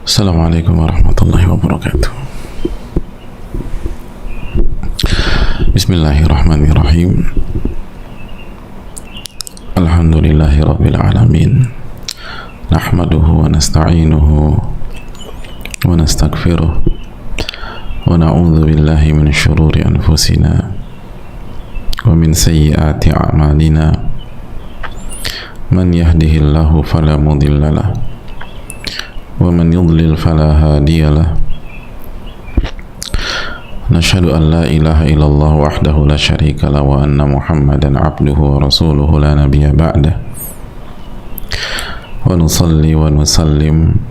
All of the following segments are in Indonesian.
Assalamualaikum warahmatullahi wabarakatuh. Bismillahirrahmanirrahim. Alhamdulillahi rabbil alamin. Nahmaduhu wa nasta'inuhu wa nastaghfiruh wa na'udzu billahi min syururi anfusina wa min sayyiati a'malina. Man yahdihillahu fala mudilla lahu wa man yudlil fala hadiya lahu. Nashhadu an la ilaha illallah wahdahu la syarika lahu wa anna Muhammadan abduhu wa rasuluhu la nabiyya ba'dah. Wa nusalli wa nusallim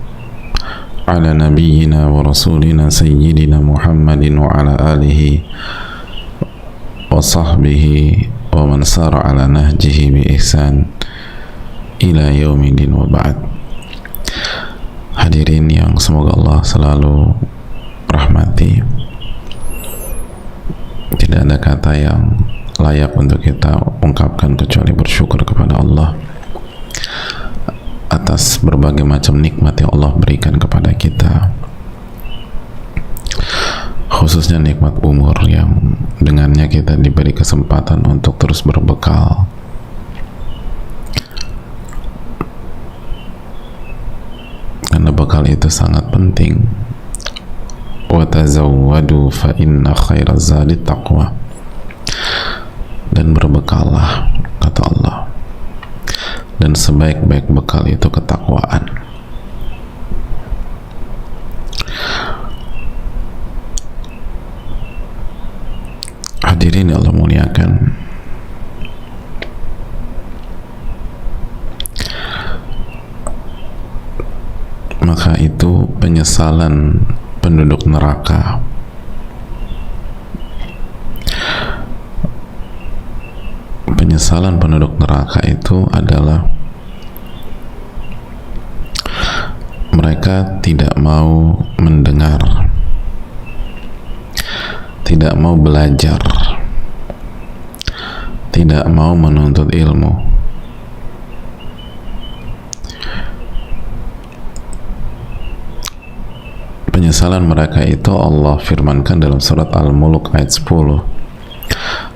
ala nabiyyina wa rasulina sayyidina Muhammadin wa ala alihi wa sahbihi wa man sara ala nahjihi bi ihsan ila yaumidin wa ba'd. Hadirin yang semoga Allah selalu rahmati, tidak ada kata yang layak untuk kita ungkapkan kecuali bersyukur kepada Allah atas berbagai macam nikmat yang Allah berikan kepada kita, khususnya nikmat umur yang dengannya kita diberi kesempatan untuk terus berbekal. Karena bekal itu sangat penting. Wa tazawwadu fa inna khairaz zadi taqwa. Dan berbekallah, kata Allah, dan sebaik-baik bekal itu ketakwaan. Hadirin yang Allah muliakan, maka itu penyesalan penduduk neraka itu adalah mereka tidak mau mendengar, tidak mau belajar, tidak mau menuntut ilmu. Penyesalan mereka itu Allah firmankan dalam surat Al-Mulk ayat 10.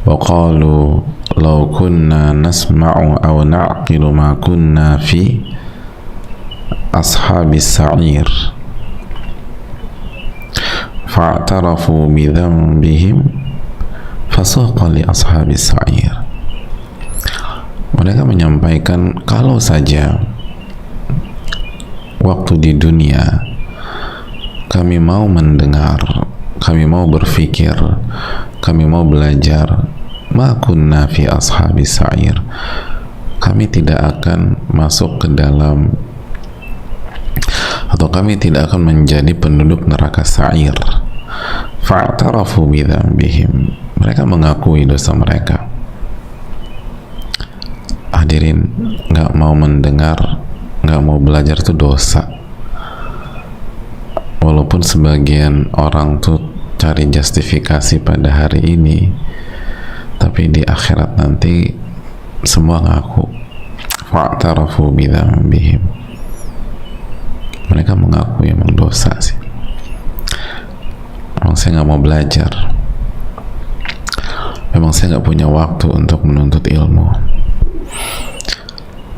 Wa qalu law kunna nasma'u aw na'qilu ma kunna fi ashabis sa'ir fa'tarafu bi dhanbihim fasuqan li ashabis sa'ir. Mereka menyampaikan, kalau saja waktu di dunia kami mau mendengar, kami mau berfikir, kami mau belajar, ma kunna fi ashabis sa'ir, kami tidak akan masuk ke dalam, atau kami tidak akan menjadi penduduk neraka sa'ir. Fa'tarafu bi dhanbihim, mereka mengakui dosa mereka. Hadirin, nggak mau mendengar, nggak mau belajar itu dosa. Walaupun sebagian orang tuh cari justifikasi pada hari ini, tapi di akhirat nanti semua ngaku. Fa'tarafu bidzambihim, mereka mengaku emang dosa sih. Memang saya nggak mau belajar, memang saya nggak punya waktu untuk menuntut ilmu,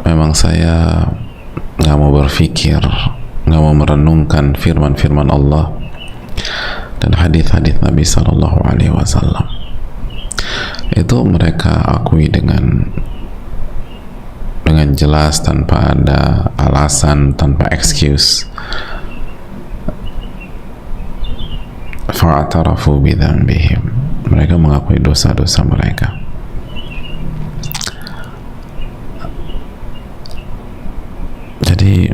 memang saya nggak mau berpikir, nggak mau merenungkan firman-firman Allah dan hadis-hadis Nabi Sallallahu Alaihi Wasallam. Itu mereka akui dengan jelas, tanpa ada alasan, tanpa excuse. Fa'tarafu bidzambihim, mereka mengakui dosa-dosa mereka. Jadi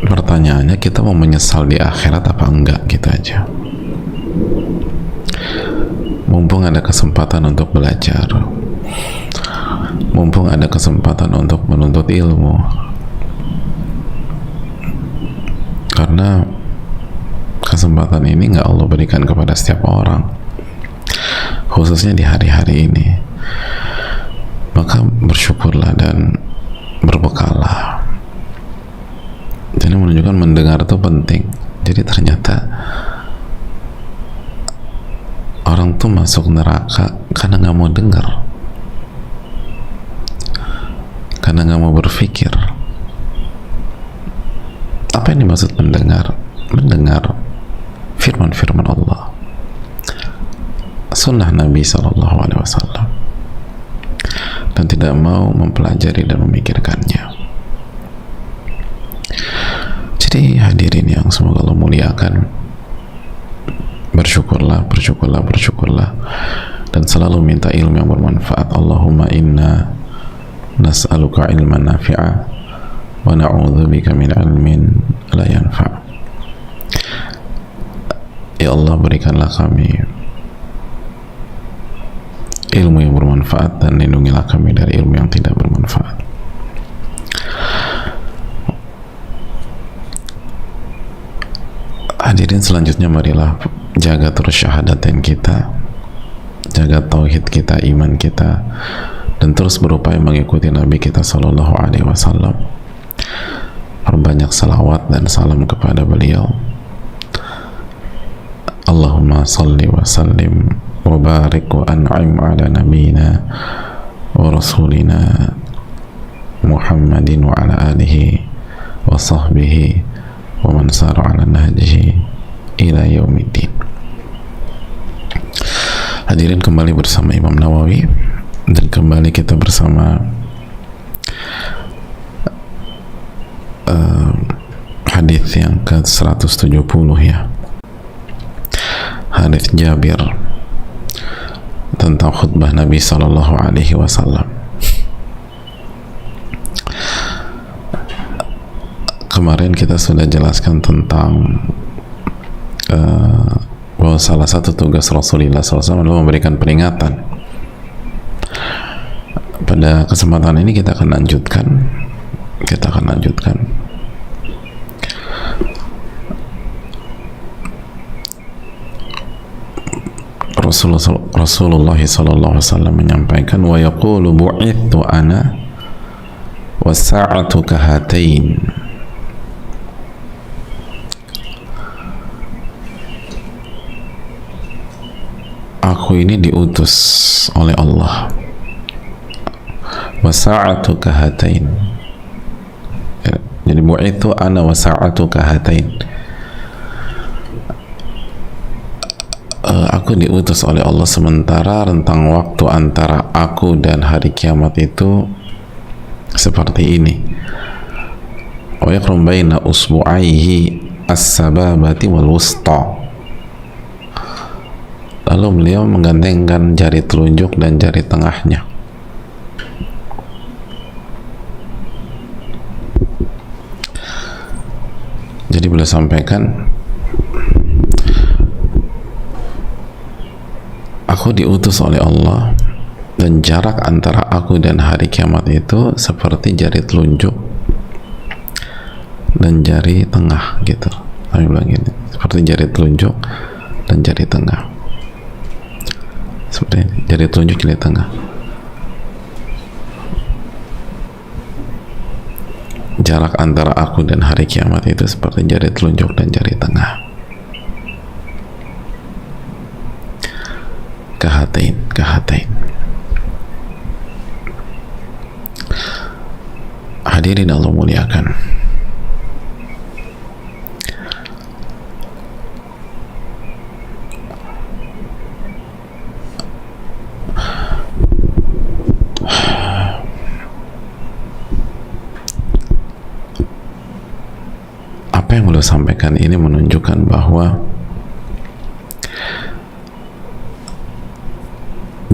pertanyaannya, kita mau menyesal di akhirat apa enggak? Gitu aja. Mumpung ada kesempatan untuk belajar, mumpung ada kesempatan untuk menuntut ilmu, karena kesempatan ini nggak Allah berikan kepada setiap orang, khususnya di hari-hari ini. maka bersyukurlah dan berbekallah. Jadi menunjukkan mendengar itu penting. Jadi ternyata orang tuh masuk neraka karena nggak mau dengar, karena nggak mau berpikir. Apa yang dimaksud mendengar? Mendengar firman-firman Allah, sunnah Nabi SAW, dan tidak mau mempelajari dan memikirkannya. Jadi hadirin yang semoga Allah muliakan, bersyukurlah, bersyukurlah, bersyukurlah, dan selalu minta ilmu yang bermanfaat. Allahumma inna nas'aluka ilman nafi'a wa na'udzubika min ilmin la yanfa'. Ya Allah, berikanlah kami ilmu yang bermanfaat dan lindungilah kami dari ilmu yang tidak bermanfaat. Hadirin, selanjutnya marilah jaga terus syahadatain kita, jaga tauhid kita, iman kita, dan terus berupaya mengikuti Nabi kita Sallallahu Alaihi Wasallam. Perbanyak salawat dan salam kepada beliau. Allahumma salli wa sallim wa barik wa an'im ala nabiyina wa rasulina Muhammadin wa ala alihi wa sahbihi wa man sara ala nahjihi ila yaumiddin. Hadirin, kembali bersama Imam Nawawi, dan kembali kita bersama hadis yang ke-170 ya, hadis Jabir tentang khutbah Nabi Sallallahu Alaihi Wasallam. Kemarin kita sudah jelaskan tentang bahwa salah satu tugas Rasulullah SAW adalah memberikan peringatan. Pada kesempatan ini kita akan lanjutkan. Rasulullah SAW menyampaikan, wa yaqulu bu'ithu ana was-sa'atu kahatain. Aku ini diutus oleh Allah, wasa'atu kahatain. Jadi bu'ithu ana wasa'atu kahatain, aku diutus oleh Allah sementara rentang waktu antara aku dan hari kiamat itu seperti ini. Wa yaqrum baina usbu'aihi as-sababati wal wusta. Lalu beliau menggandengkan jari telunjuk dan jari tengahnya. Jadi beliau sampaikan, aku diutus oleh Allah dan jarak antara aku dan hari kiamat itu seperti jari telunjuk dan jari tengah gitu. Kami bilang gini, seperti jari telunjuk dan jari tengah. Seperti ini, jari telunjuk, jari tengah. Jarak antara aku dan hari kiamat itu seperti jari telunjuk dan jari tengah. Kahatain. Hadirin Allah muliakan, apa yang beliau sampaikan ini menunjukkan bahwa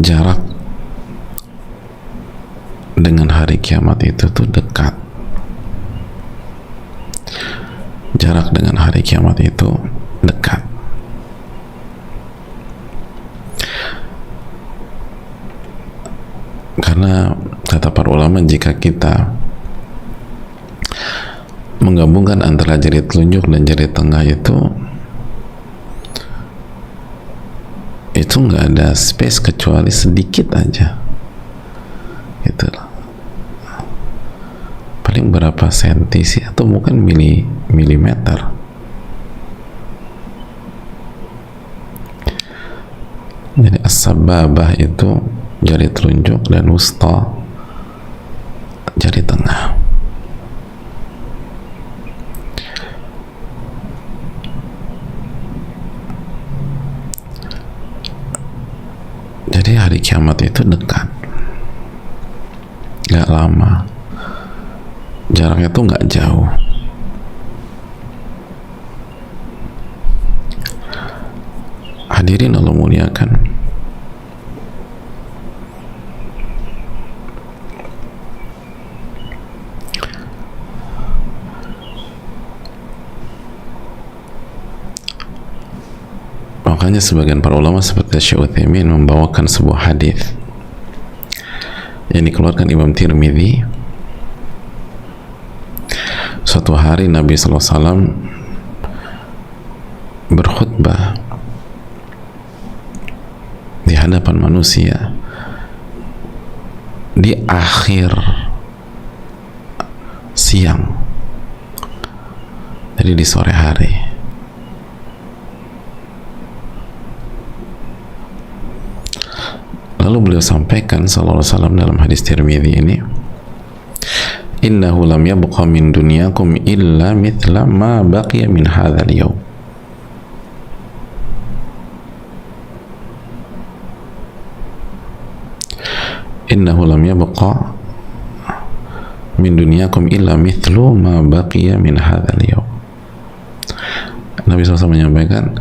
jarak dengan hari kiamat itu tuh dekat. Jarak dengan hari kiamat itu dekat. Karena kata para ulama, jika kita menggabungkan antara jari telunjuk dan jari tengah itu nggak ada space kecuali sedikit aja. gitu loh. Paling berapa senti sih, atau mungkin milimeter. Jadi as-sababah itu jari telunjuk, dan wusta jari tengah. Jadi hari kiamat itu dekat, gak lama, jaraknya tuh gak jauh. Hadirin Allah muliakan, makanya sebagian para ulama seperti Syekh Utsaimin membawakan sebuah hadis yang dikeluarkan Imam Tirmidzi. Suatu hari Nabi SAW berkhutbah di hadapan manusia di akhir siang, jadi di sore hari. Lalu beliau sampaikan sallallahu alaihi wasallam dalam hadis Tirmidzi ini, innahu lam yabqa min dunyakum illa mithla ma baqiya min hadzal yawm. Innahu lam yabqa min dunyakum illa mithlu ma baqiya min hadzal yawm. Nabi SAW menyampaikan,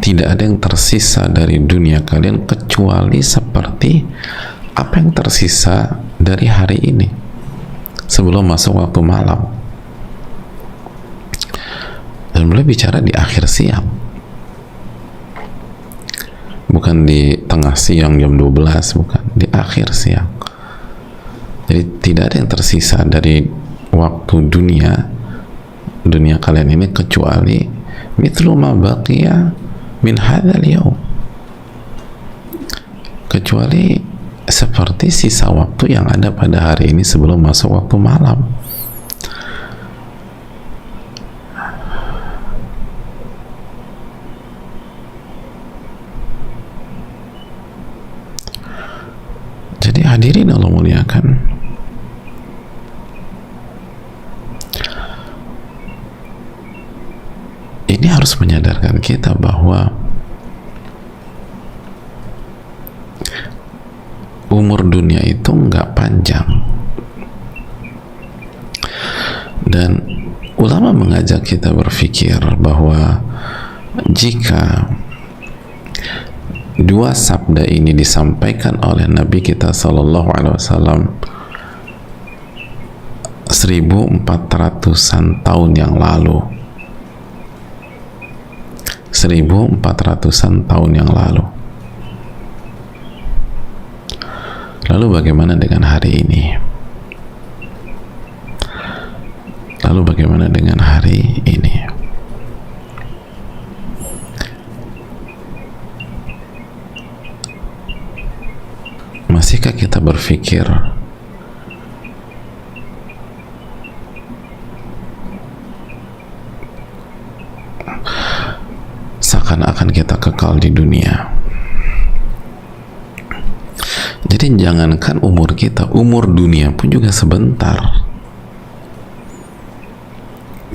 tidak ada yang tersisa dari dunia kalian kecuali seperti apa yang tersisa dari hari ini sebelum masuk waktu malam. Dan beliau bicara di akhir siang, bukan di tengah siang jam 12, bukan, di akhir siang. Jadi tidak ada yang tersisa dari waktu dunia kalian ini kecuali mithlu ma baqiya min hadzal yaum, kecuali seperti sisa waktu yang ada pada hari ini sebelum masuk waktu malam. Jadi hadirin Allah muliakan, ini harus menyadarkan kita bahwa umur dunia itu nggak panjang. Dan ulama mengajak kita berpikir bahwa jika dua sabda ini disampaikan oleh Nabi kita Sallallahu Alaihi Wasallam 1400-an tahun yang lalu, 1400-an tahun yang lalu, lalu bagaimana dengan hari ini? Lalu bagaimana dengan hari ini? Masihkah kita berpikir seakan-akan kita kekal di dunia? Jadi jangankan umur kita, umur dunia pun juga sebentar.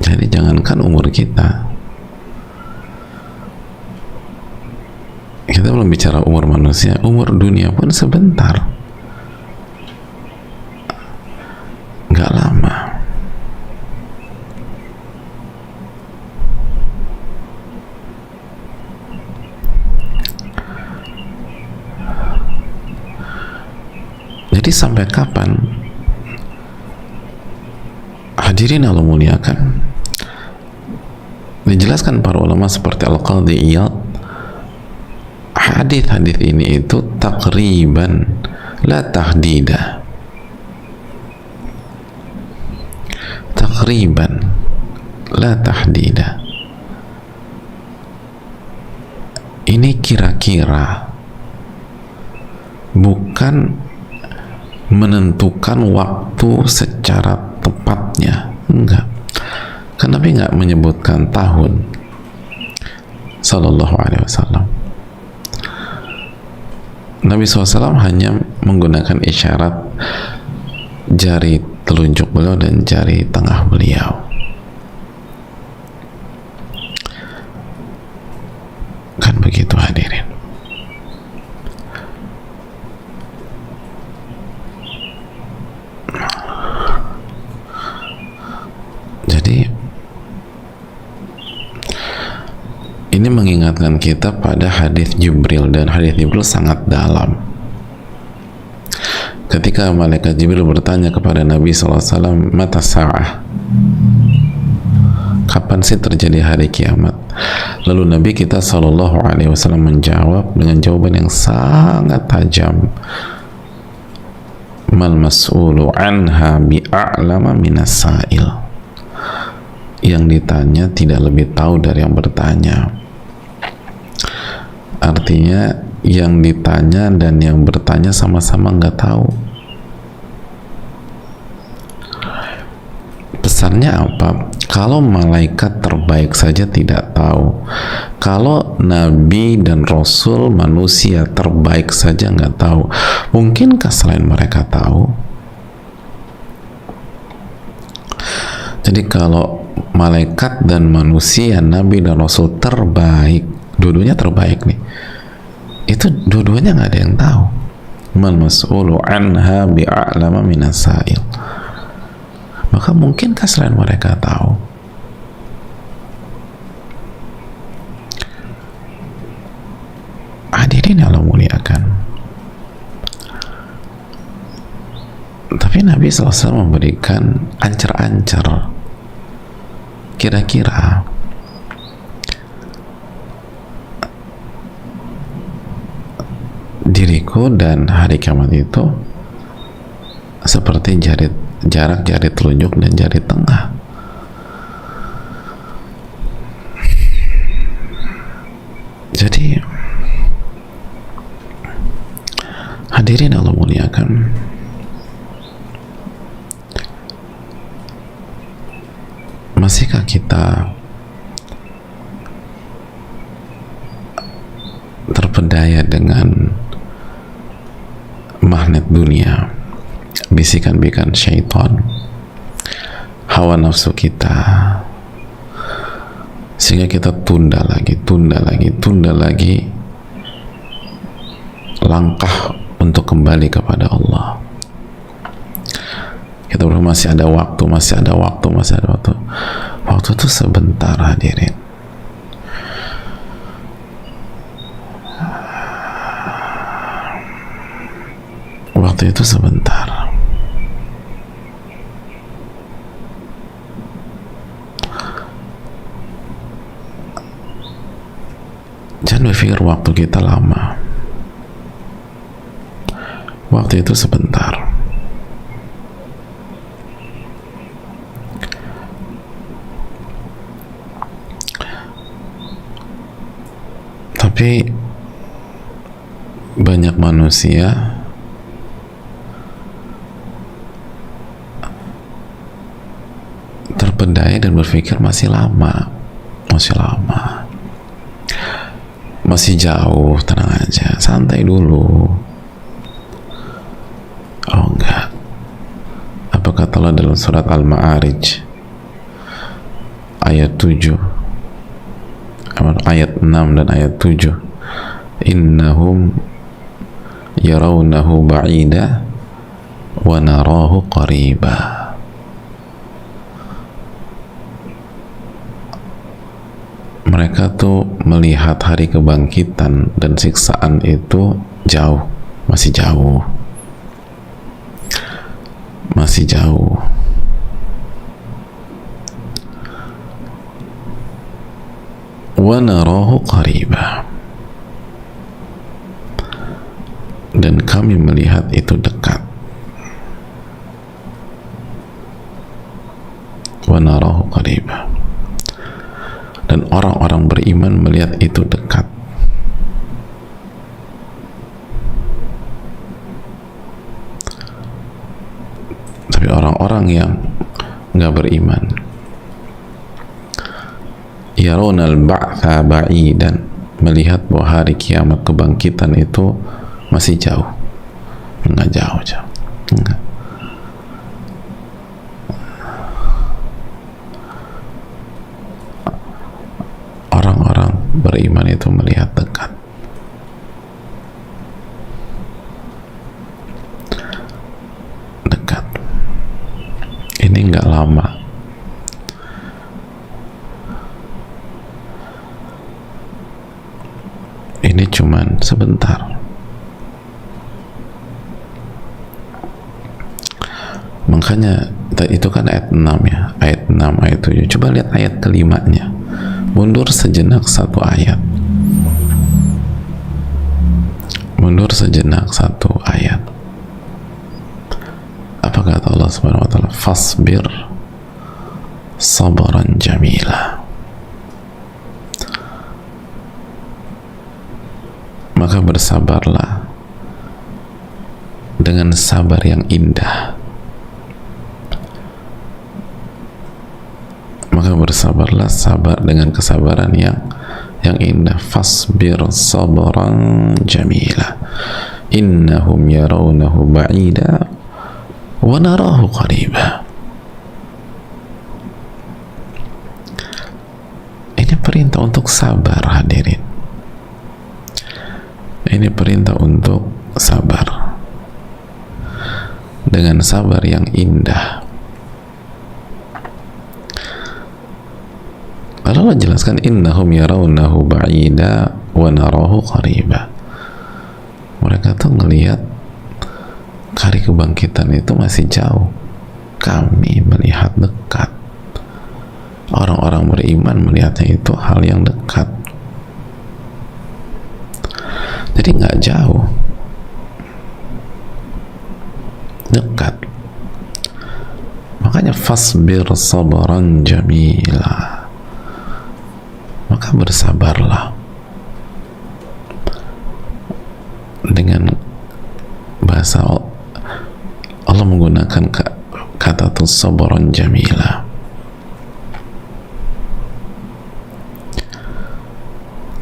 Jadi jangankan umur kita belum bicara umur manusia, umur dunia pun sebentar, nggak lama. Jadi sampai kapan, hadirin Allah muliakan, dijelaskan para ulama seperti Al-Qadhi Iyad, hadis-hadis ini itu takriban, la tahdida, takriban la tahdida. Ini kira-kira, bukan menentukan waktu secara tepatnya, enggak. Kan Nabi enggak menyebutkan tahun sallallahu alaihi wasallam. Nabi SAW hanya menggunakan isyarat jari telunjuk beliau dan jari tengah beliau. Kan begitu hadirin. Jadi ini mengingatkan kita pada hadis Jibril, dan hadis Jibril sangat dalam. Ketika malaikat Jibril bertanya kepada Nabi SAW, mata sa'ah, kapan sih terjadi hari kiamat? Lalu Nabi kita SAW menjawab dengan jawaban yang sangat tajam, mal mas'ulu anha bi'a'lama minas sa'il. Yang ditanya tidak lebih tahu dari yang bertanya. Artinya yang ditanya dan yang bertanya sama-sama nggak tahu. Pesannya apa? Kalau malaikat terbaik saja tidak tahu, kalau nabi dan rasul manusia terbaik saja nggak tahu, mungkinkah selain mereka tahu? Jadi kalau malaikat dan manusia, nabi dan rasul terbaik, dua-duanya terbaik nih, itu dua-duanya nggak ada yang tahu. Man mas'ulu anha bi'a'lama minas sa'il. Maka mungkinkah selain mereka tahu? Hadirin yang Allah muliakan. Tapi Nabi SAW memberikan ancar-ancar. Kira-kira diriku dan hari kiamat itu seperti jarak jari telunjuk dan jari tengah. Jadi hadirin Allah muliakan, masihkah kita terpedaya dengan magnet dunia, bisikan-bisikan syaitan, hawa nafsu kita, sehingga kita tunda lagi langkah untuk kembali kepada Allah. Kita berpikir masih ada waktu. Waktu itu sebentar hadirin. Waktu itu sebentar. Jangan berpikir waktu kita lama. Waktu itu sebentar. Tapi banyak manusia terpedaya dan berpikir masih lama, masih jauh, tenang aja, santai dulu. Oh enggak. Apa kata Allah dalam surat Al-Ma'arij ayat 7, ayat 6 dan ayat 7, innahum yarawnahu ba'ida wa narahu qariba. Mereka tuh melihat hari kebangkitan dan siksaan itu jauh, masih jauh. Wa narahu qariba, dan kami melihat itu dekat. Wa narahu qariba, dan orang-orang beriman melihat itu dekat. Tapi orang-orang yang nggak beriman, yaronal ba'tha ba'idan, melihat bahwa hari kiamat, kebangkitan itu masih jauh. Enggak jauh. Enggak. Orang-orang beriman itu melihat dekat. Dekat. Ini enggak lama. Ini cuman sebentar. Makanya itu kan ayat 6 ya, ayat 6, ayat 7. Coba lihat ayat kelimanya. Mundur sejenak satu ayat. Mundur sejenak satu ayat. Apa kata Allah Subhanahu wa taala? Fasbir sabran jamila. Maka bersabarlah dengan sabar yang indah. Maka bersabarlah, sabar dengan kesabaran yang indah. Fasbir sabran jamila. Innahum yarawnahu ba'ida wa narahu qariba. Ini perintah untuk sabar, hadirin. Ini perintah untuk sabar dengan sabar yang indah. Lalu Allah jelaskan, innahum yarawnahu ba'ida wa narahu qariba. Mereka tuh ngelihat hari kebangkitan itu masih jauh, kami melihat dekat. Orang-orang beriman melihatnya itu hal yang dekat. Jadi nggak jauh, dekat. Makanya fasbir sabran jamila. Maka bersabarlah dengan bahasa Allah menggunakan kata tu sabran jamila,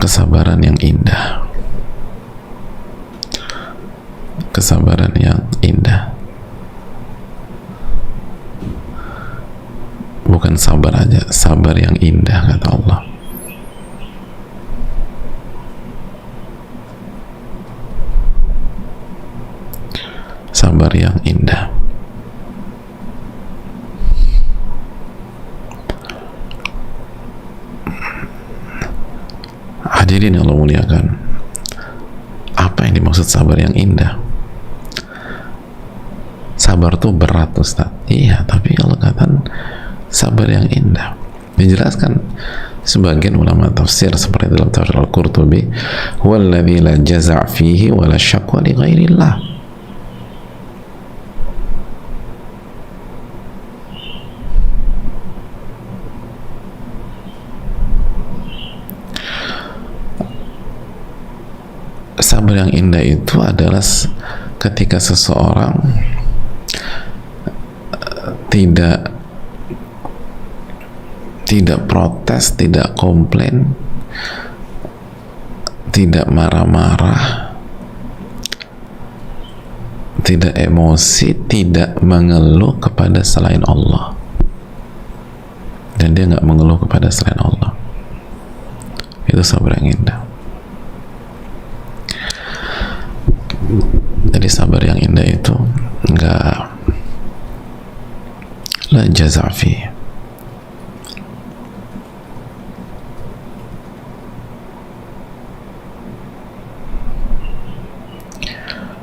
kesabaran yang indah, kesabaran yang indah. Bukan sabar aja, sabar yang indah, kata Allah. Sabar yang indah. Hadirin yang Allah muliakan, apa yang dimaksud sabar yang indah? Sabar tuh berat, Ustaz. Iya, tapi Allah katakan sabar yang indah. Dijelaskan sebagian ulama tafsir seperti dalam tafsir Al-Qurtubi, "Walladzi la jaza' fihi wa la syaqwa li ghairillah." Sabar yang indah itu adalah ketika seseorang tidak protes, tidak komplain, tidak marah-marah, tidak emosi, tidak mengeluh kepada selain Allah, dan dia nggak mengeluh kepada selain Allah. Itu sabar yang indah. Jadi sabar yang indah itu enggak la jaza' fi,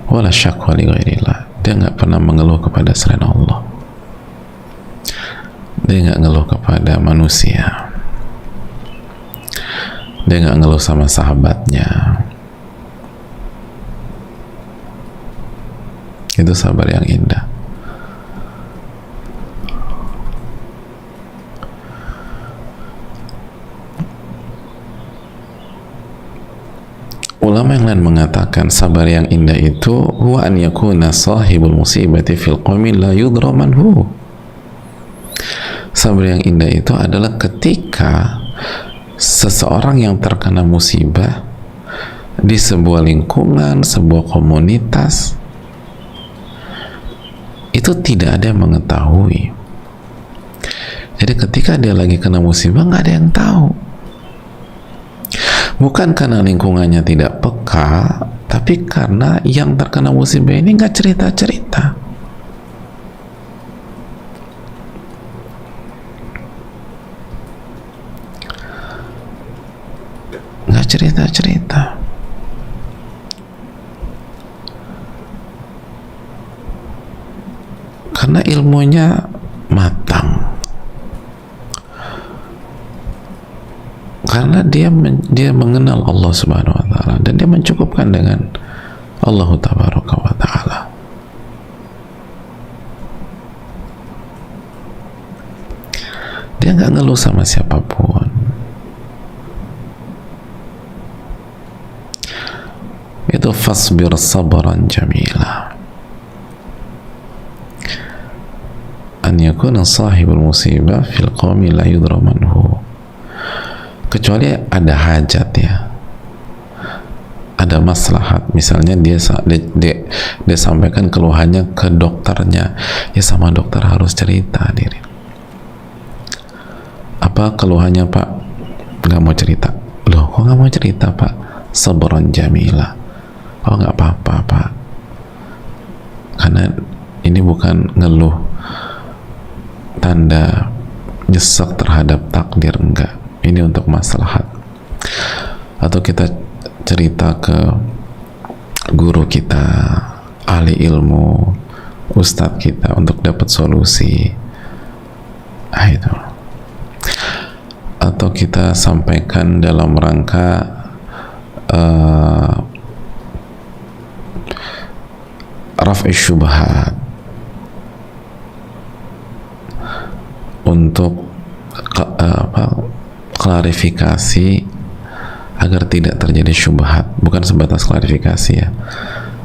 wala syaqwa li ghairillah. Dia nggak pernah mengeluh kepada selain Allah. Dia nggak ngeluh kepada manusia. Dia nggak ngeluh sama sahabatnya. Itu sabar yang indah. ulama yang lain mengatakan sabar yang indah itu huwa an yakuna sahibul musibati fil qawmi la yudra man hu. Sabar yang indah itu adalah ketika seseorang yang terkena musibah di sebuah lingkungan, sebuah komunitas, itu tidak ada yang mengetahui. Jadi ketika dia lagi kena musibah, nggak ada yang tahu. Bukan karena lingkungannya tidak peka, tapi karena yang terkena musibah ini nggak cerita-cerita. Nggak cerita-cerita. Karena ilmunya matang. Karena dia mengenal Allah Subhanahu wa taala dan dia mencukupkan dengan Allah Tabaraka wa taala. Dia nggak ngeluh sama siapapun. Itu fasbir sabran jamila. An yakuna sahibul musibah fil qawmi la yudra manhu. Kecuali ada hajat, ya, ada maslahat, misalnya dia sampaikan keluhannya ke dokternya, ya sama dokter harus cerita diri. Apa keluhannya Pak? Nggak mau cerita. Loh, kok nggak mau cerita Pak? Sabran jamila. Oh nggak apa-apa Pak, karena ini bukan ngeluh tanda nyesek terhadap takdir, enggak. Ini untuk maslahat. Atau kita cerita ke guru kita, ahli ilmu, ustadz kita untuk dapat solusi. Itu. Atau kita sampaikan dalam rangka raf'i syubhat, untuk klarifikasi agar tidak terjadi syubhat. Bukan sebatas klarifikasi, ya,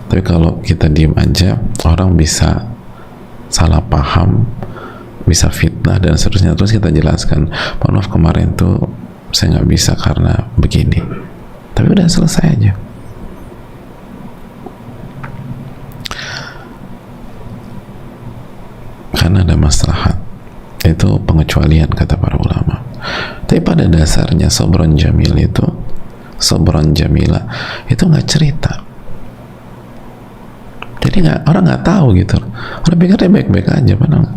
tapi kalau kita diem aja orang bisa salah paham, bisa fitnah dan seterusnya. Terus kita jelaskan, maaf kemarin tuh saya nggak bisa karena begini, tapi udah selesai aja. Karena ada maslahat. Itu pengecualian kata para ulama. Tapi pada dasarnya sabran jamil itu, sabran jamila itu nggak cerita. Jadi orang nggak tahu gitu. Orang pikir dia baik-baik aja, padahal.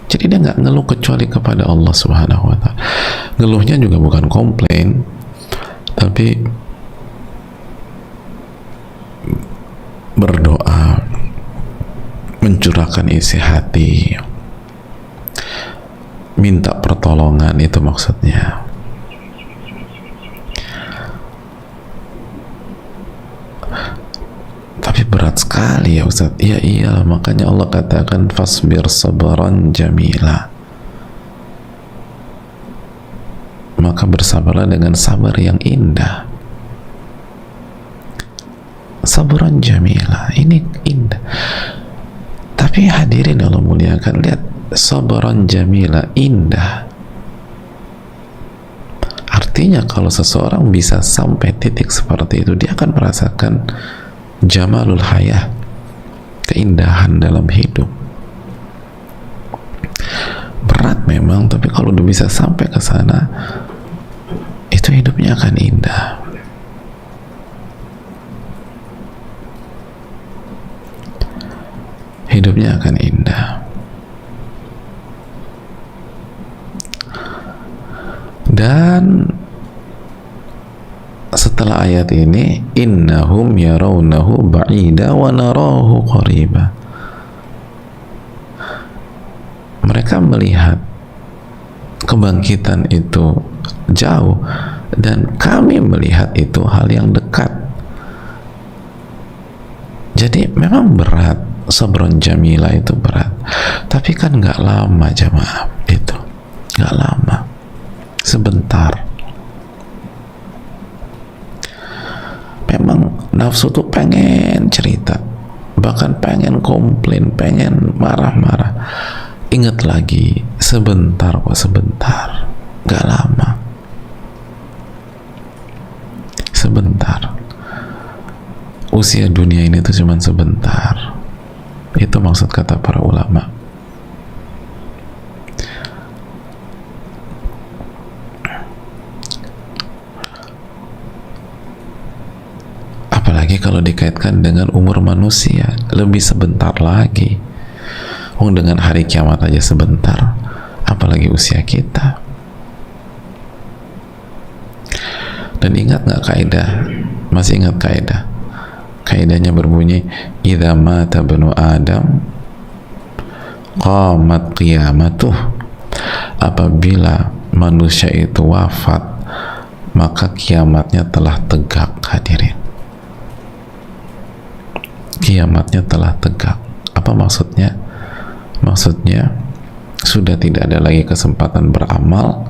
Jadi dia nggak ngeluh kecuali kepada Allah Subhanahu wa taala. Ngeluhnya juga bukan komplain, tapi berdoa, mencurahkan isi hati, minta pertolongan, itu maksudnya. Tapi berat sekali ya Ustaz. Iya, iya, makanya Allah katakan fasbir sabran jamila. Maka bersabarlah dengan sabar yang indah. Sabran jamila, ini indah. Tapi hadirin Allah muliakan, lihat, sabran jamila, indah. Artinya kalau seseorang bisa sampai titik seperti itu, dia akan merasakan jamalul hayah, keindahan dalam hidup. Berat memang, tapi kalau udah bisa sampai ke sana, itu hidupnya akan indah. Hidupnya akan indah. Dan setelah ayat ini, innahum yarawnahu ba'ida wa narahu qariba. Mereka melihat kebangkitan itu jauh dan kami melihat itu hal yang dekat. Jadi memang berat, sabron jamila itu berat, tapi kan nggak lama jamaah, itu nggak lama, sebentar. nafsu tuh pengen cerita, bahkan pengen komplain, pengen marah-marah. Ingat lagi, sebentar kok, sebentar, gak lama, sebentar. Usia dunia ini tuh cuma sebentar. Itu maksud kata para ulama. Apalagi kalau dikaitkan dengan umur manusia, lebih sebentar lagi. Dengan hari kiamat aja sebentar, apalagi usia kita. Dan ingat nggak kaidah? Masih ingat kaidah? Kaidahnya berbunyi, idza mata ibnu Adam qamat qiyamatuh. Apabila manusia itu wafat, maka kiamatnya telah tegak. Hadirin, kiamatnya telah tegak. Apa maksudnya? Maksudnya sudah tidak ada lagi kesempatan beramal,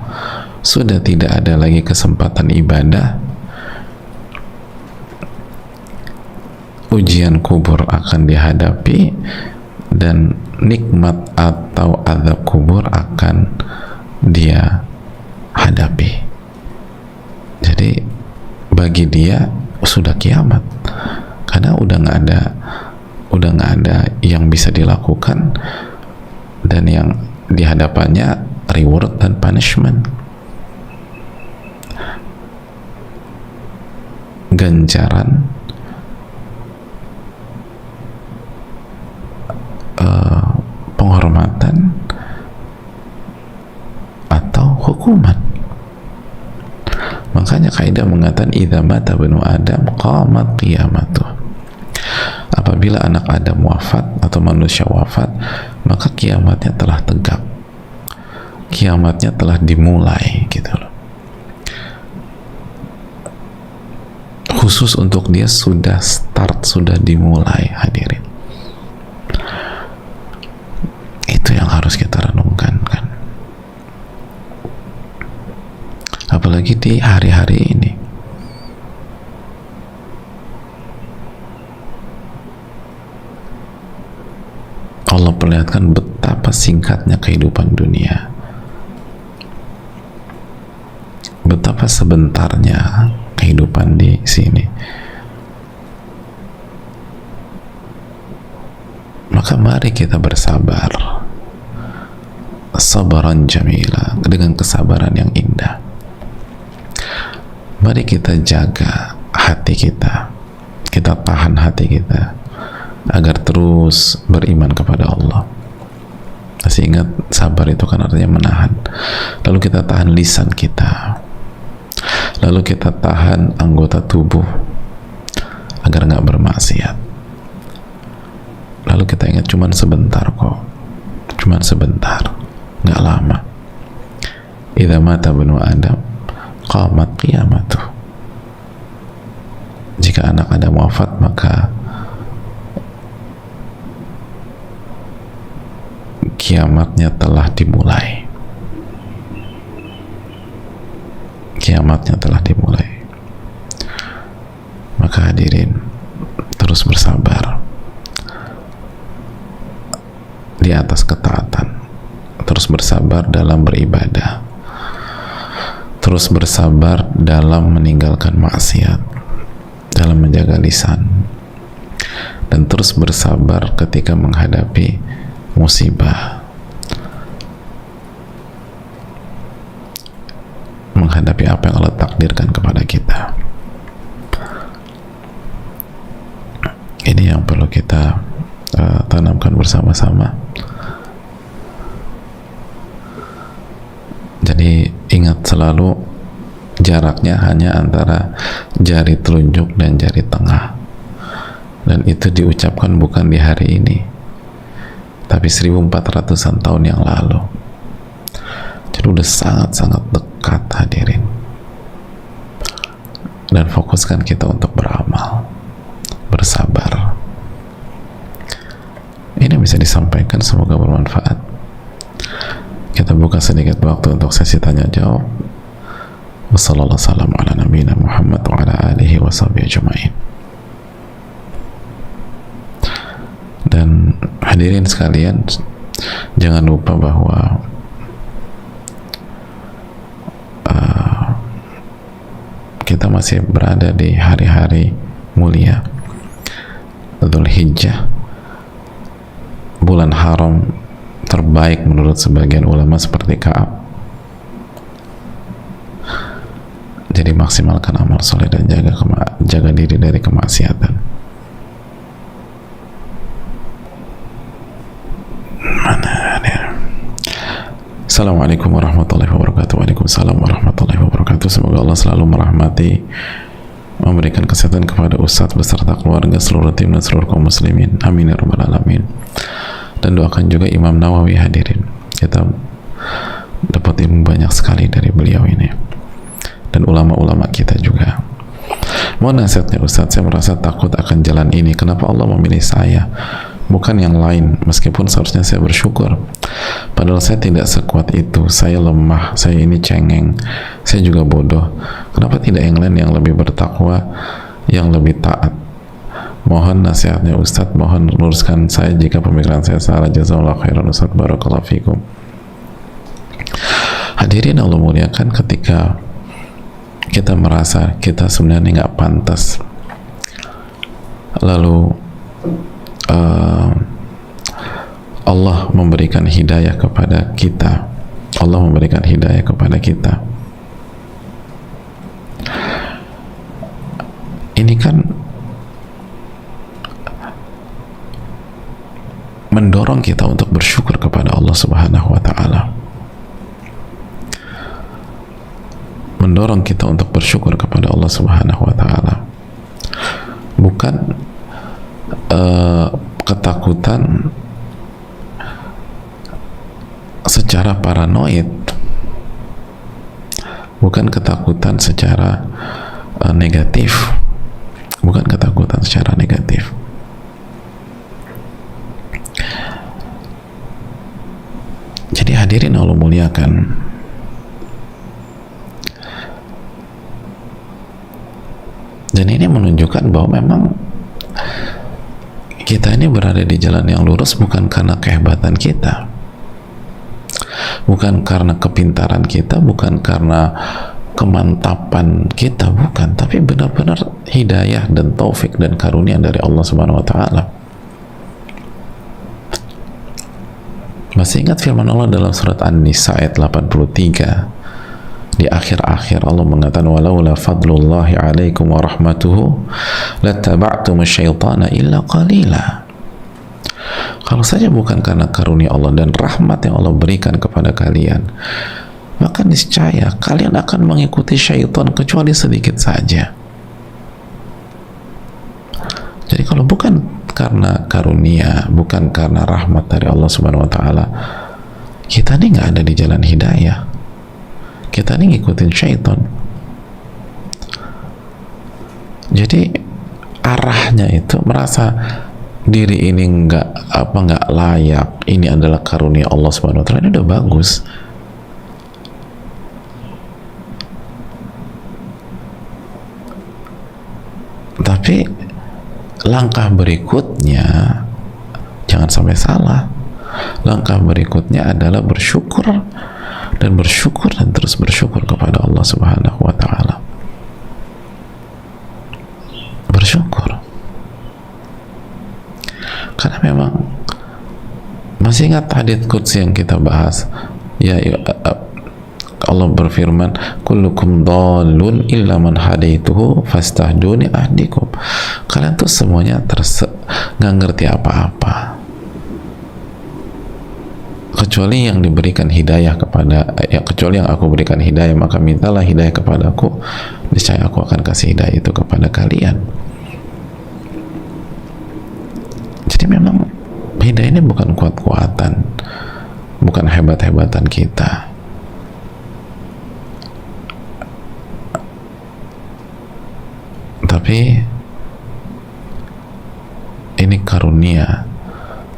sudah tidak ada lagi kesempatan ibadah. Ujian kubur akan dihadapi, dan nikmat atau azab kubur akan dia hadapi. Jadi bagi dia sudah kiamat, karena udah nggak ada yang bisa dilakukan, dan yang dihadapannya reward dan punishment, ganjaran penghormatan atau hukuman. Makanya kaidah mengatakan idza mata ibnu Adam qamat qiyamatuh. Apabila anak Adam wafat atau manusia wafat, maka kiamatnya telah tegak, kiamatnya telah dimulai, gitu loh. Khusus untuk dia sudah start, sudah dimulai. Hadirin, itu yang harus kita renungkan, kan? Apalagi di hari-hari ini. Allah perlihatkan betapa singkatnya kehidupan dunia, betapa sebentarnya kehidupan di sini. Maka mari kita bersabar, sabaran jamila, dengan kesabaran yang indah. Mari kita jaga hati kita, kita tahan hati kita agar terus beriman kepada Allah. Masih ingat, sabar itu kan artinya menahan. Lalu kita tahan lisan kita, lalu kita tahan anggota tubuh agar nggak bermaksiat. Lalu kita ingat, cuman sebentar kok, cuman sebentar, nggak lama. Idza mata ibnu Adam qamat qiyamatuh. Jika anak Adam wafat, maka kiamatnya telah dimulai. Kiamatnya telah dimulai. Maka hadirin, terus bersabar di atas ketaatan, terus bersabar dalam beribadah, terus bersabar dalam meninggalkan maksiat, dalam menjaga lisan, dan terus bersabar ketika menghadapi musibah, menghadapi apa yang Allah takdirkan kepada kita. Ini yang perlu kita tanamkan bersama-sama. Jadi ingat selalu, jaraknya hanya antara jari telunjuk dan jari tengah, dan itu diucapkan bukan di hari ini, tapi 1400-an tahun yang lalu. Jadi udah sangat-sangat dekat, hadirin. Dan fokuskan kita untuk beramal, bersabar. Ini bisa disampaikan, semoga bermanfaat. Kita buka sedikit waktu untuk sesi tanya jawab. Wassalamualaikum warahmatullahi wabarakatuh. Hadirin sekalian, jangan lupa bahwa kita masih berada di hari-hari mulia Dzulhijjah, bulan haram terbaik menurut sebagian ulama seperti Ka'ab. Jadi maksimalkan amal soleh dan jaga diri dari kemaksiatan. Assalamualaikum warahmatullahi wabarakatuh. Waalaikumsalam warahmatullahi wabarakatuh. Semoga Allah selalu merahmati, memberikan kesehatan kepada Ustadz beserta keluarga, seluruh tim dan seluruh kaum muslimin. Amin ya rabbal alamin. Dan doakan juga Imam Nawawi. Hadirin, kita dapat ilmu banyak sekali dari beliau ini, dan ulama-ulama kita juga. Mohon nasihatnya Ustadz, saya merasa takut akan jalan ini. Kenapa Allah memilih saya, bukan yang lain? Meskipun seharusnya saya bersyukur, padahal saya tidak sekuat itu. Saya lemah, saya ini cengeng, saya juga bodoh. Kenapa tidak yang lain yang lebih bertakwa, yang lebih taat? Mohon nasihatnya Ustadz, mohon luruskan saya jika pemikiran saya salah. Jazakallahu khairan Ustadz, barakallahu fikum. Hadirin Allah muliakan, ketika kita merasa kita sebenarnya nggak pantas, lalu Allah memberikan hidayah kepada kita, Allah memberikan hidayah kepada kita. Ini kan mendorong kita untuk bersyukur kepada Allah Subhanahu wa Ta'ala, mendorong kita untuk bersyukur kepada Allah Subhanahu wa Ta'ala, bukan ketakutan secara paranoid, bukan ketakutan secara negatif, bukan ketakutan secara negatif. Jadi hadirin Allah muliakan, dan ini menunjukkan bahwa memang kita ini berada di jalan yang lurus bukan karena kehebatan kita, bukan karena kepintaran kita, bukan karena kemantapan kita, bukan, tapi benar-benar hidayah dan taufik dan karunia dari Allah Subhanahu wa Ta'ala. Masih ingat firman Allah dalam surat An-Nisa ayat 83, di akhir-akhir Allah mengatakan, walaula fadlullahi alaikum wa rahmatuhu lattaba'tum asyaitana illa qalila. Kalau saja bukan karena karunia Allah dan rahmat yang Allah berikan kepada kalian, maka niscaya kalian akan mengikuti syaitan kecuali sedikit saja. Jadi kalau bukan karena karunia, bukan karena rahmat dari Allah Subhanahu wa Ta'ala, kita ini nggak ada di jalan hidayah, kita ini ngikutin syaitan. Jadi arahnya itu merasa diri ini nggak layak, ini adalah karunia Allah Subhanahu wa Ta'ala, ini udah bagus. Tapi langkah berikutnya jangan sampai salah. Langkah berikutnya adalah bersyukur dan bersyukur dan terus bersyukur kepada Allah Subhanahu wa Ta'ala. Bersyukur. Karena memang masih ingat hadits qudsi yang kita bahas, ya Allah berfirman, kullukum dhalun illa man hadaituhu fastahduni ahdikum. Kalian tuh semuanya nggak ngerti apa-apa kecuali yang diberikan hidayah kepada, ya kecuali yang aku berikan hidayah, maka mintalah hidayah kepadaku, niscaya aku akan kasih hidayah itu kepada kalian. Jadi memang hidayah ini bukan kuat-kuatan, bukan hebat-hebatan kita, tapi ini karunia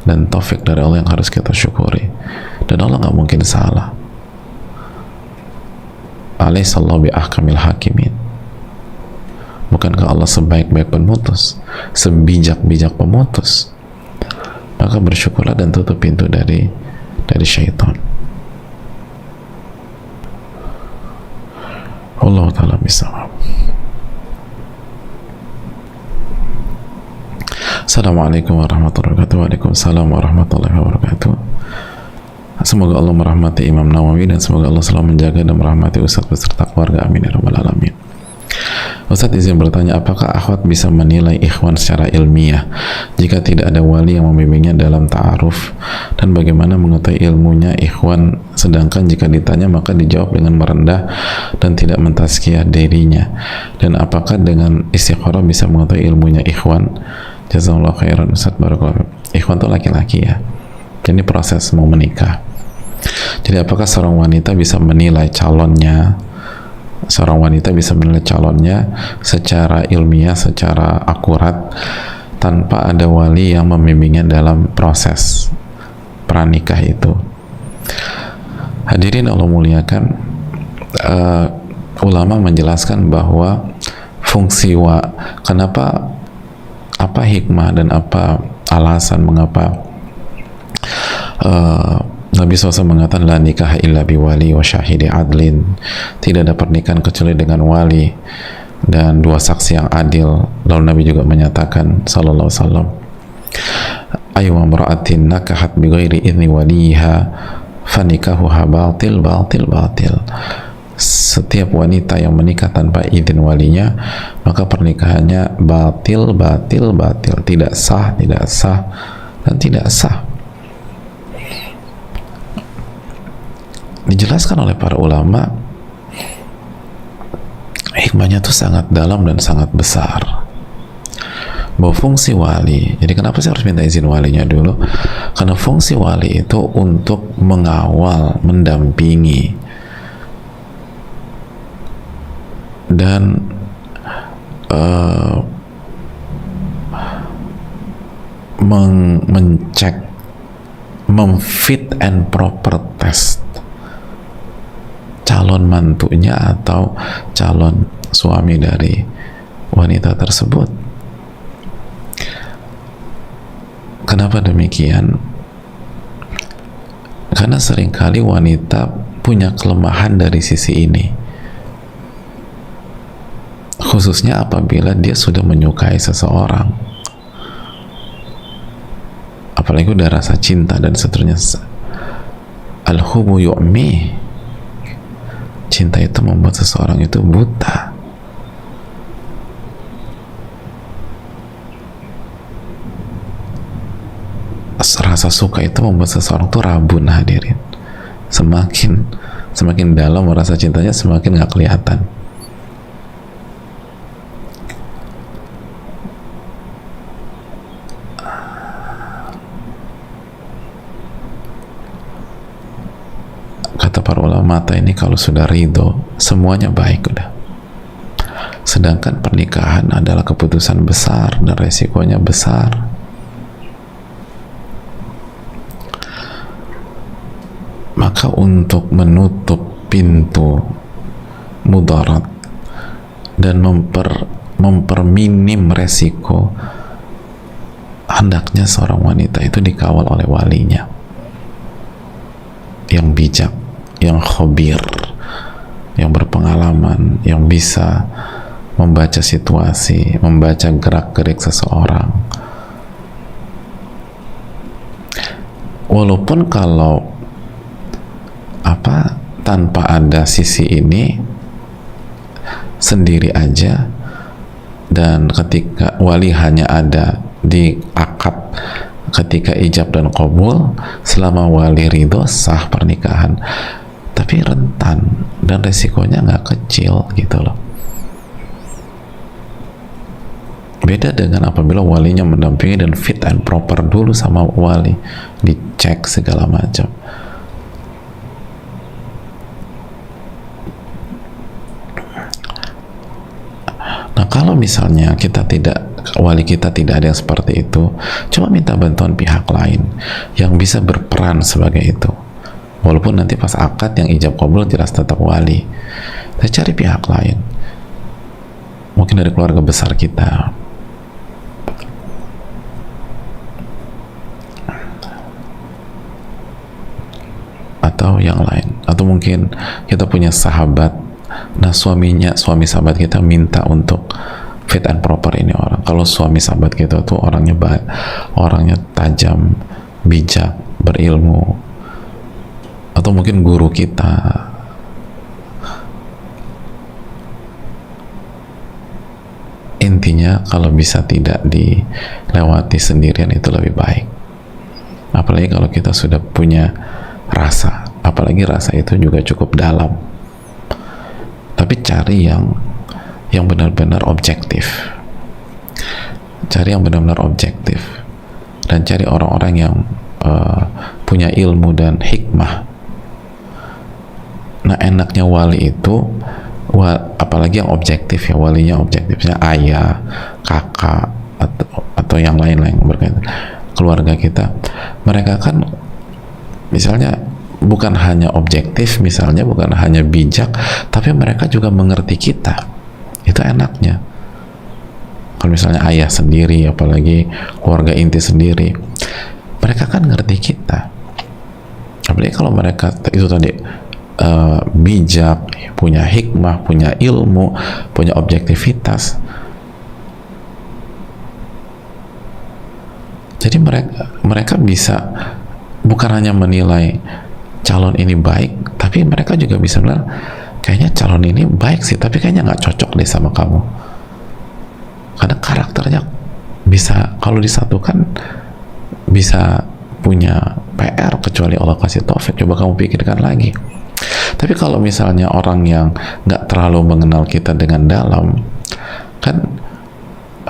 dan taufik dari Allah yang harus kita syukuri. Dan Allah nggak mungkin salah. Alaihissallahu bi ahkamil hakimin. Bukankah Allah sebaik-baik pemutus, sebijak-bijak pemutus? maka bersyukurlah dan tutup pintu dari syaitan. Allah ta'ala bisawab. Assalamualaikum warahmatullahi wabarakatuh. Waalaikumsalam warahmatullahi wabarakatuh. Semoga Allah merahmati Imam Nawawi dan semoga Allah selalu menjaga dan merahmati Ustadz beserta keluarga, amin ya rabbal alamin. Ustadz izin bertanya, apakah akhwat bisa menilai ikhwan secara ilmiah jika tidak ada wali yang membimbingnya dalam ta'aruf, dan bagaimana mengetahui ilmunya ikhwan sedangkan jika ditanya maka dijawab dengan merendah dan tidak mentazkiyah dirinya, dan apakah dengan istikharah bisa mengetahui ilmunya ikhwan? Jazakallahu khairan Ustadz, barakallahu. Ikhwan itu laki-laki ya, jadi proses mau menikah. Jadi apakah seorang wanita bisa menilai calonnya secara ilmiah, secara akurat tanpa ada wali yang membimbingnya dalam proses pranikah itu? Hadirin Allah muliakan, ulama menjelaskan bahwa fungsi kenapa, apa hikmah dan apa alasan mengapa Nabi SAW mengatakan la nikah illa biwali wa syahidi adlin, tidak ada pernikahan kecuali dengan wali dan dua saksi yang adil. Lalu Nabi juga menyatakan sallallahu alaihi wasallam, ayu imra'atin nakahat bighairi idzni waliha fanikahuha batil. Setiap wanita yang menikah tanpa izin walinya maka pernikahannya batil, tidak sah dan tidak sah. Dijelaskan oleh para ulama, hikmahnya itu sangat dalam dan sangat besar. Bahwa fungsi wali, jadi kenapa sih harus minta izin walinya dulu? Karena fungsi wali itu untuk mengawal, mendampingi, dan mengecek, memfit and proper test calon mantunya atau calon suami dari wanita tersebut. Kenapa demikian? Karena seringkali wanita punya kelemahan dari sisi ini, khususnya apabila dia sudah menyukai seseorang, apalagi udah rasa cinta dan seterusnya. Al-hubu yu'mi, cinta itu membuat seseorang itu buta. Rasa suka itu membuat seseorang itu rabun, hadirin. Semakin dalam rasa cintanya, semakin gak kelihatan. Kata para ulama, mata ini kalau sudah ridho, semuanya baik udah. Sedangkan pernikahan adalah keputusan besar dan resikonya besar. Maka untuk menutup pintu mudarat dan memperminim resiko, hendaknya seorang wanita itu dikawal oleh walinya yang bijak, yang khabir, yang berpengalaman, yang bisa membaca situasi, membaca gerak-gerik seseorang. Walaupun kalau tanpa ada sisi ini sendiri aja, dan ketika wali hanya ada di akad ketika ijab dan qabul, selama wali ridho sah pernikahan, tapi rentan dan resikonya nggak kecil gitu loh. Beda dengan apabila walinya mendampingi dan fit and proper dulu sama wali, dicek segala macam. Nah, kalau misalnya wali kita tidak ada yang seperti itu, coba minta bantuan pihak lain yang bisa berperan sebagai itu. Walaupun nanti pas akad yang ijab qabul jelas tetap wali, kita cari pihak lain, mungkin dari keluarga besar kita. atau yang lain. Atau mungkin kita punya sahabat, nah suami sahabat kita minta untuk fit and proper ini orang. Kalau suami sahabat kita tuh orangnya baik, orangnya tajam, bijak, berilmu, atau mungkin guru kita, intinya kalau bisa tidak dilewati sendirian itu lebih baik. Apalagi kalau kita sudah punya rasa, apalagi rasa itu juga cukup dalam. Tapi cari yang benar-benar objektif, cari yang benar-benar objektif, dan cari orang-orang yang punya ilmu dan hikmah. Nah, enaknya wali itu apalagi yang objektif ya, walinya objektifnya ayah, kakak, atau yang lain-lain berkaitan keluarga kita. Mereka kan misalnya bukan hanya objektif, misalnya bukan hanya bijak, tapi mereka juga mengerti kita. Itu enaknya. Kalau misalnya ayah sendiri, apalagi keluarga inti sendiri, mereka kan ngerti kita. Apalagi kalau mereka itu tadi bijak, punya hikmah, punya ilmu, punya objektivitas. Jadi mereka bisa bukan hanya menilai calon ini baik, tapi mereka juga bisa bilang, kayaknya calon ini baik sih, tapi kayaknya nggak cocok deh sama kamu. Karena karakternya bisa, kalau disatukan, bisa punya PR, kecuali Allah kasih taufik. Coba kamu pikirkan lagi. Tapi kalau misalnya orang yang nggak terlalu mengenal kita dengan dalam, kan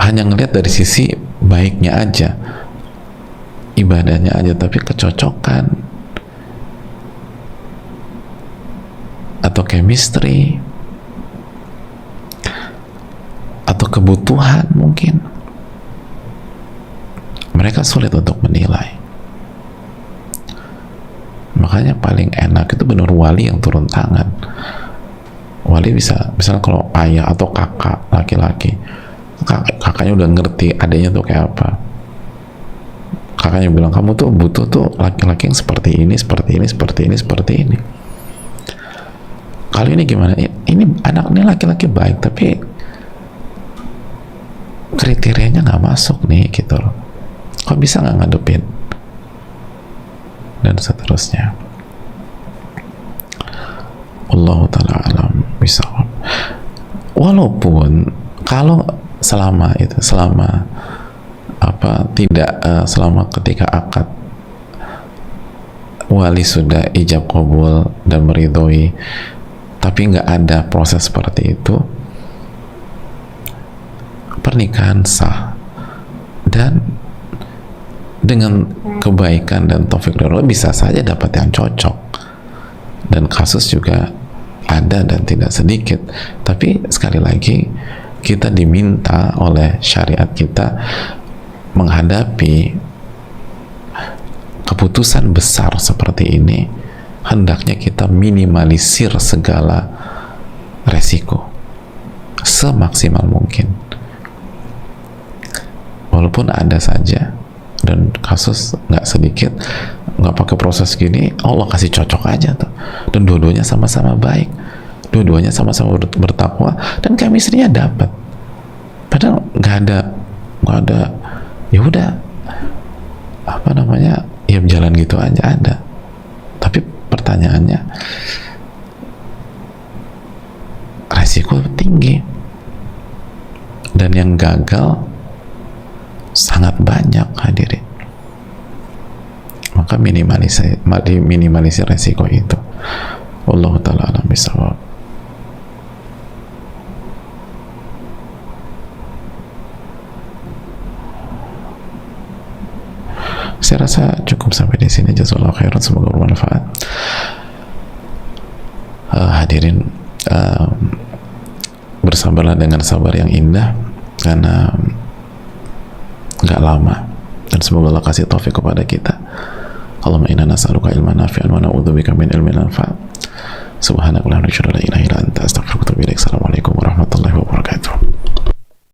hanya ngelihat dari sisi baiknya aja, ibadahnya aja, tapi kecocokan atau chemistry atau kebutuhan mungkin mereka sulit untuk menilai. Makanya paling enak itu benar wali yang turun tangan. Wali bisa, misalnya kalau ayah atau kakak laki-laki, kakaknya udah ngerti adanya tuh kayak apa, kakaknya bilang, kamu tuh butuh tuh laki-laki yang seperti ini, seperti ini, seperti ini, seperti ini. Kali ini gimana? Ini anak ini laki-laki baik, tapi kriterianya nggak masuk nih, gitu loh. Kok bisa nggak ngadepin? Dan seterusnya. Allahu ta'ala alam bisawab. Walaupun kalau selama ketika akad wali sudah ijab qabul dan meridhoi, tapi nggak ada proses seperti itu, pernikahan sah dan dengan kebaikan dan taufik dari Allah bisa saja dapat yang cocok, dan kasus juga ada dan tidak sedikit. Tapi sekali lagi kita diminta oleh syariat kita menghadapi keputusan besar seperti ini, hendaknya kita minimalisir segala resiko semaksimal mungkin. Walaupun ada saja, dan kasus nggak sedikit, nggak pakai proses gini, Allah kasih cocok aja tuh, dan dua-duanya sama-sama baik, dua-duanya sama-sama bertakwa, dan chemistry-nya dapat. Padahal nggak ada, ya udah, ya jalan gitu aja ada. Tapi pertanyaannya, resiko tinggi, dan yang gagal sangat banyak hadirin. Maka minimalisir resiko itu. Wallahu ta'ala alam bisawab. Saya rasa cukup sampai di sini. Jazakallahu khairan, semoga bermanfaat. Hadirin, bersabarlah dengan sabar yang indah, karena nggak lama, dan semoga Allah kasih taufik kepada kita. Allahumma inna nas'aluka ilman nafi'an wa na'udzubika min ilmin la yanfa'. Subhanakallahumma wa bihamdika, la ilaha illa anta, astaghfiruka wa atubu ilaik. Assalamualaikum warahmatullahi wabarakatuh.